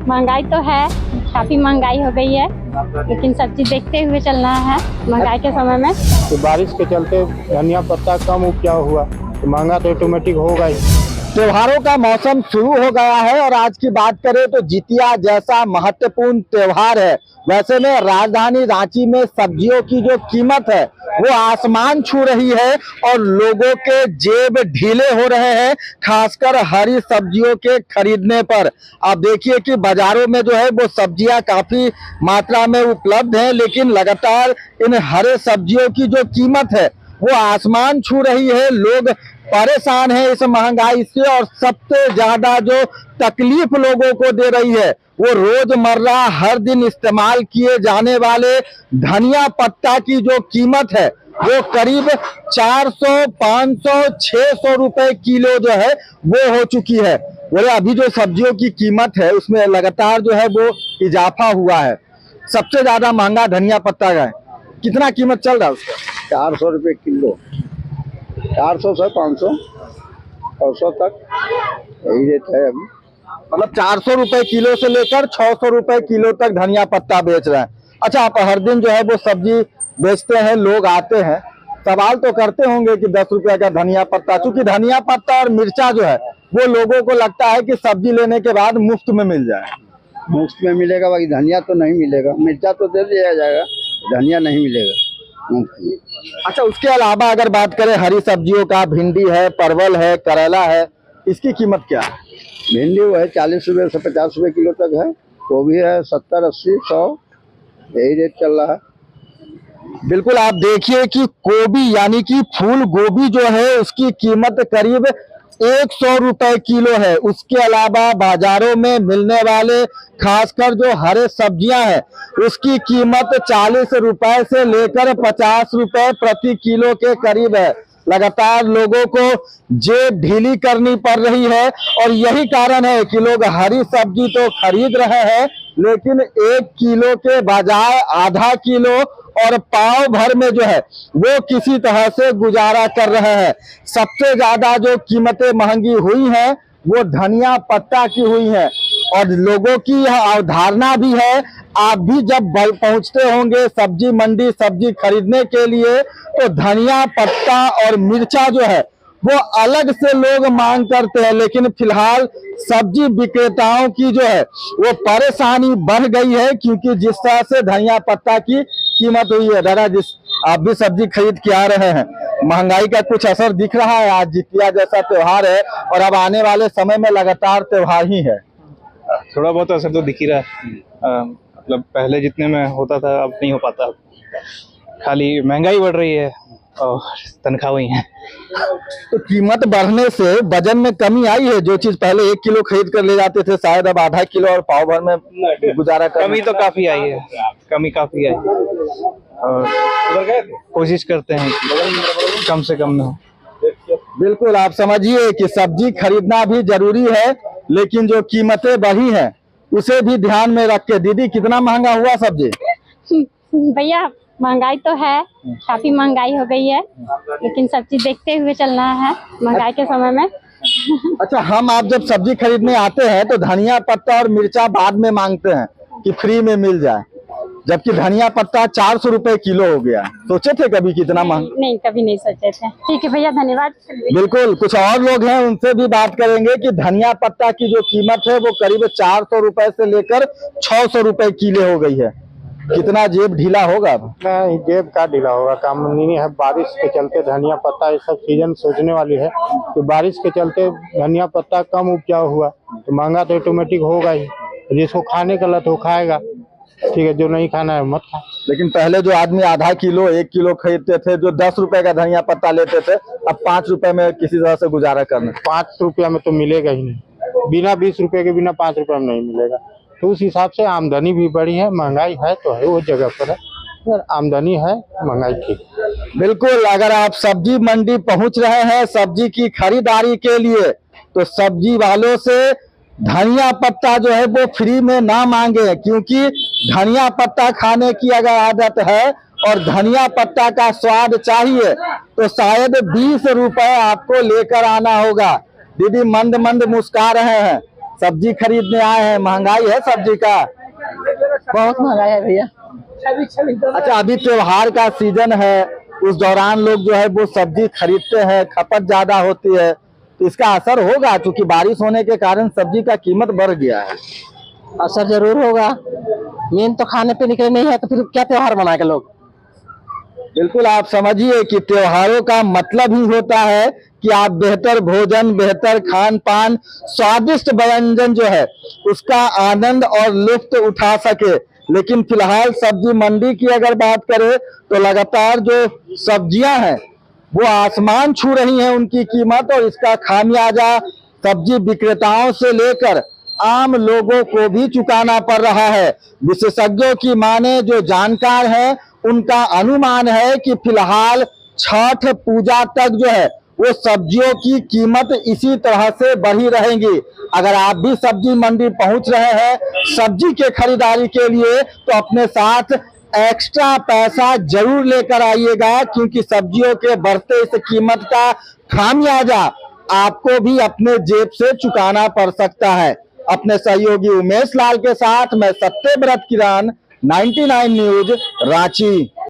महंगाई तो है, काफी महंगाई हो गई है, लेकिन सब्जी देखते हुए चलना है महंगाई के समय में। तो बारिश के चलते धनिया पत्ता कम उपजाऊ हुआ तो महंगा तो ऑटोमेटिक होगा ही। त्योहारों का मौसम शुरू हो गया है और आज की बात करें तो जितिया जैसा महत्वपूर्ण त्योहार है, वैसे में राजधानी रांची में सब्जियों की जो कीमत है वो आसमान छू रही है और लोगों के जेब ढीले हो रहे हैं, खासकर हरी सब्जियों के खरीदने पर। आप देखिए कि बाजारों में जो है वो सब्जियां काफी मात्रा में उपलब्ध हैं, लेकिन लगातार इन हरे सब्जियों की जो कीमत है वो आसमान छू रही है। लोग परेशान है इस महंगाई से और सबसे ज्यादा जो तकलीफ लोगों को दे रही है वो रोजमर्रा हर दिन इस्तेमाल किए जाने वाले धनिया पत्ता की जो कीमत है वो करीब 400, 500, 600 रुपए किलो जो है वो हो चुकी है। बोले अभी जो सब्जियों की कीमत है उसमें लगातार जो है वो इजाफा हुआ है। सबसे ज्यादा महंगा धनिया पत्ता का है। कितना कीमत चल रहा है उसका? 400 रुपये किलो, 400 से 500 600 तक यही रेट है अभी। मतलब 400 रुपए किलो से लेकर 600 रुपए किलो तक धनिया पत्ता बेच रहे हैं। अच्छा, आप हर दिन जो है वो सब्जी बेचते हैं, लोग आते हैं, सवाल तो करते होंगे कि 10 रुपए का धनिया पत्ता, चूंकि धनिया पत्ता और मिर्चा जो है वो लोगों को लगता है कि सब्जी लेने के बाद मुफ्त में मिल जाए। मुफ्त में मिलेगा, बाकी धनिया तो नहीं मिलेगा। मिर्चा तो दे दिया जाएगा, धनिया नहीं मिलेगा मुफ्त में। अच्छा, उसके अलावा अगर बात करें हरी सब्जियों का, भिंडी है, परवल है, करेला है, इसकी कीमत क्या है? भिंडी वो है 40 रुपये से 50 रुपये किलो तक है। गोभी है 70, 80, 100 यही रेट चल रहा है। बिल्कुल, आप देखिए कि गोभी यानी कि फूल गोभी जो है उसकी कीमत करीब 100 रुपए किलो है। उसके अलावा बाजारों में मिलने वाले खासकर जो हरे सब्जियां हैं उसकी कीमत 40 रुपए से लेकर 50 रुपए प्रति किलो के करीब है। लगातार लोगों को जेब ढीली करनी पड़ रही है और यही कारण है कि लोग हरी सब्जी तो खरीद रहे हैं, लेकिन 1 किलो के बजाय आधा किलो और पाव भर में जो है वो किसी तरह से गुजारा कर रहे हैं। सबसे ज्यादा जो कीमतें महंगी हुई हैं वो धनिया पत्ता की हुई है और लोगों की यह अवधारणा भी है। आप भी जब पहुंचते होंगे सब्जी मंडी सब्जी खरीदने के लिए तो धनिया पत्ता और मिर्चा जो है वो अलग से लोग मांग करते हैं, लेकिन फिलहाल सब्जी विक्रेताओं की जो है वो परेशानी बढ़ गई है, क्योंकि जिस तरह से धनिया पत्ता की कीमत हुई है। दादा, जिस आप भी सब्जी खरीद के आ रहे हैं, महंगाई का कुछ असर दिख रहा है? आज जितिया जैसा त्योहार है और अब आने वाले समय में लगातार त्योहार ही है। थोड़ा बहुत असर तो दिख ही रहा है। मतलब पहले जितने में होता था अब नहीं हो पाता, खाली महंगाई बढ़ रही है और तनख्वाह वही है। तो कीमत बढ़ने से वजन में कमी आई है? जो चीज पहले 1 किलो खरीद कर ले जाते थे शायद अब आधा किलो और पाव भर में गुजारा कर। कमी तो काफी आई है, कमी काफी आई और कोशिश करते हैं कि कम से कम में हो। बिल्कुल, आप समझिए कि सब्जी खरीदना भी जरूरी है, लेकिन जो कीमतें बढ़ी हैं उसे भी ध्यान में रख के। दीदी, कितना महंगा हुआ सब्जी? भैया महंगाई तो है, काफी महंगाई हो गई है, लेकिन सब्जी देखते हुए चलना है महंगाई के समय में। अच्छा, हम आप जब सब्जी खरीदने आते हैं तो धनिया पत्ता और मिर्चा बाद में मांगते हैं कि फ्री में मिल जाए, जबकि धनिया पत्ता 400 रुपए किलो हो गया। सोचे थे कभी कितना महंगा? नहीं, कभी नहीं सोचे थे। ठीक है भैया, धन्यवाद। बिल्कुल, कुछ और लोग हैं उनसे भी बात करेंगे कि धनिया पत्ता की जो कीमत है वो करीब 400 रुपए से लेकर 600 रुपए किलो हो गई है। कितना जेब ढीला होगा? नहीं, जेब का ढीला होगा, काम नहीं है। बारिश के चलते धनिया पत्ता ये सब सीजन सोचने वाली है कि बारिश के चलते धनिया पत्ता कम उपजाऊ हुआ तो महंगा तो ऑटोमेटिक होगा ही। जिसको खाने का लत हो खाएगा, ठीक है, जो नहीं खाना है मत खा। लेकिन पहले जो आदमी आधा किलो 1 किलो खरीदते थे, जो 10 रुपए का धनिया पत्ता लेते थे, अब 5 रुपए में किसी तरह से गुजारा करना। 5 रुपया में तो मिलेगा ही नहीं, बिना 20 रुपए के बिना 5 रुपये में नहीं मिलेगा। तो उस हिसाब से आमदनी भी बढ़ी है, महंगाई है तो है वो जगह पर है, अगर आमदनी है महंगाई ठीक। बिल्कुल, अगर आप सब्जी मंडी पहुंच रहे हैं सब्जी की खरीदारी के लिए तो सब्जी वालों से धनिया पत्ता जो है वो फ्री में ना मांगे, क्योंकि धनिया पत्ता खाने की अगर आदत है और धनिया पत्ता का स्वाद चाहिए तो शायद 20 रुपए आपको लेकर आना होगा। दीदी मंद मंद मुस्कुरा रहे हैं, सब्जी खरीदने आए हैं। महंगाई है सब्जी का? बहुत महंगाई है भैया। अच्छा, अभी त्योहार का सीजन है, उस दौरान लोग जो है वो सब्जी खरीदते हैं, खपत ज्यादा होती है, तो इसका असर होगा क्योंकि बारिश होने के कारण सब्जी का कीमत बढ़ गया है। असर जरूर होगा। मेन तो खाने पीने के लिए नहीं है तो फिर क्या त्योहार मनाएंगे लोग। बिल्कुल, आप समझिए कि त्योहारों का मतलब ही होता है कि आप बेहतर भोजन, बेहतर खान पान, स्वादिष्ट व्यंजन जो है उसका आनंद और लुत्फ उठा सके। लेकिन फिलहाल सब्जी मंडी की अगर बात करें तो लगातार जो सब्जियां हैं वो आसमान छू रही हैं उनकी कीमत, और इसका खामियाजा सब्जी विक्रेताओं से लेकर आम लोगों को भी चुकाना पड़ रहा है। विशेषज्ञों की माने, जो जानकार हैं, उनका अनुमान है कि फिलहाल छठ पूजा तक जो है वो सब्जियों की कीमत इसी तरह से बढ़ी रहेंगी। अगर आप भी सब्जी मंडी पहुंच रहे हैं सब्जी के खरीदारी के लिए तो अपने साथ एक्स्ट्रा पैसा जरूर लेकर आइएगा, क्योंकि सब्जियों के बढ़ते इस कीमत का खामियाजा आपको भी अपने जेब से चुकाना पड़ सकता है। अपने सहयोगी उमेश लाल के साथ मैं सत्यव्रत किरण, 99 न्यूज, रांची।